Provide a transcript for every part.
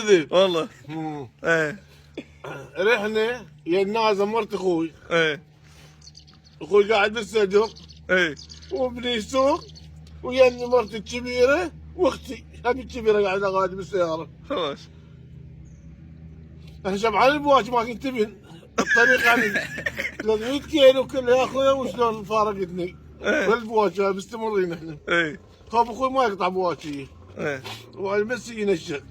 كذب والله. مم. ايه رحنا يا النازل مرت اخوي. ايه اخوي قاعد بالصدر ايه وابني يسوق وياني مرتي الكبيره واختي هذه الكبيره قاعده غادي بالسياره. خلاص. احنا شبعان البواج ما كنت تبين الطريق يعني 300 كيلو كله يا اخويا وشلون فارقتني. ايه والبواج مستمرين احنا. ايه خاف اخوي ما يقطع بواجي ايه والمس ينشق.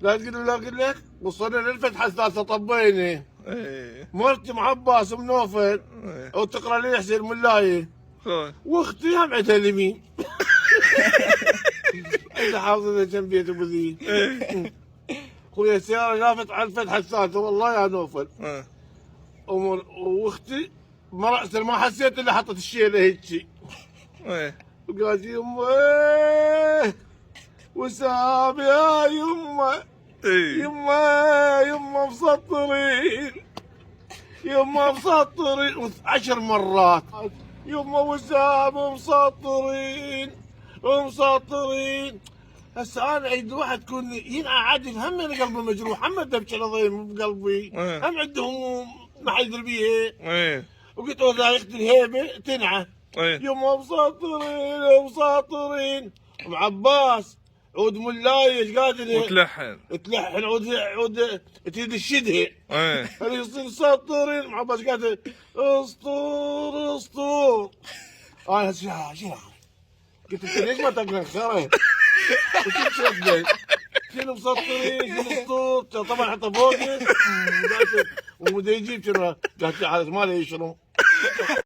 لا تقول لا اقول لك وصلنا للفتحه الثالثه طبينا. ايه مرتي مع عباس منوفل ايه او تقرا لي حسين ملاي خلاص. واختي هم عندها اليمين. عندها حافظه جنبية ابو ذي. ايه خويا السياره شافت على الفتحه الثالثه والله يا نوفل. اه واختي ما حسيت الا حطت الشيله هيجي. ايه وقالت يمه وسام يا يمه ايه يمه مسطرين يمه مسطرين 10 مرات. يمه وسام مسطرين. هسه انا عند واحد كون ينعى عادي هم انا قلبي مجروح هم دبش نظيم بقلبي هم عندهم ما حد يدري بيه. ايه وقلت له لا يختي الهيبه تنعى. ايه يمه مسطرين ابو عباس عود ملاي ايش قادر وتلحن. تلحن عود تريد الشدها. ايه هذا يصير سطرين ابو عباس قادر اسطور. انا شنو قلت انت ليش ما تقرا الخرا؟ وكل شيء شنو مسطرين شنو اسطور طبعا حتى فوقي ومدى يجيب شنو قالت لي ما له شنو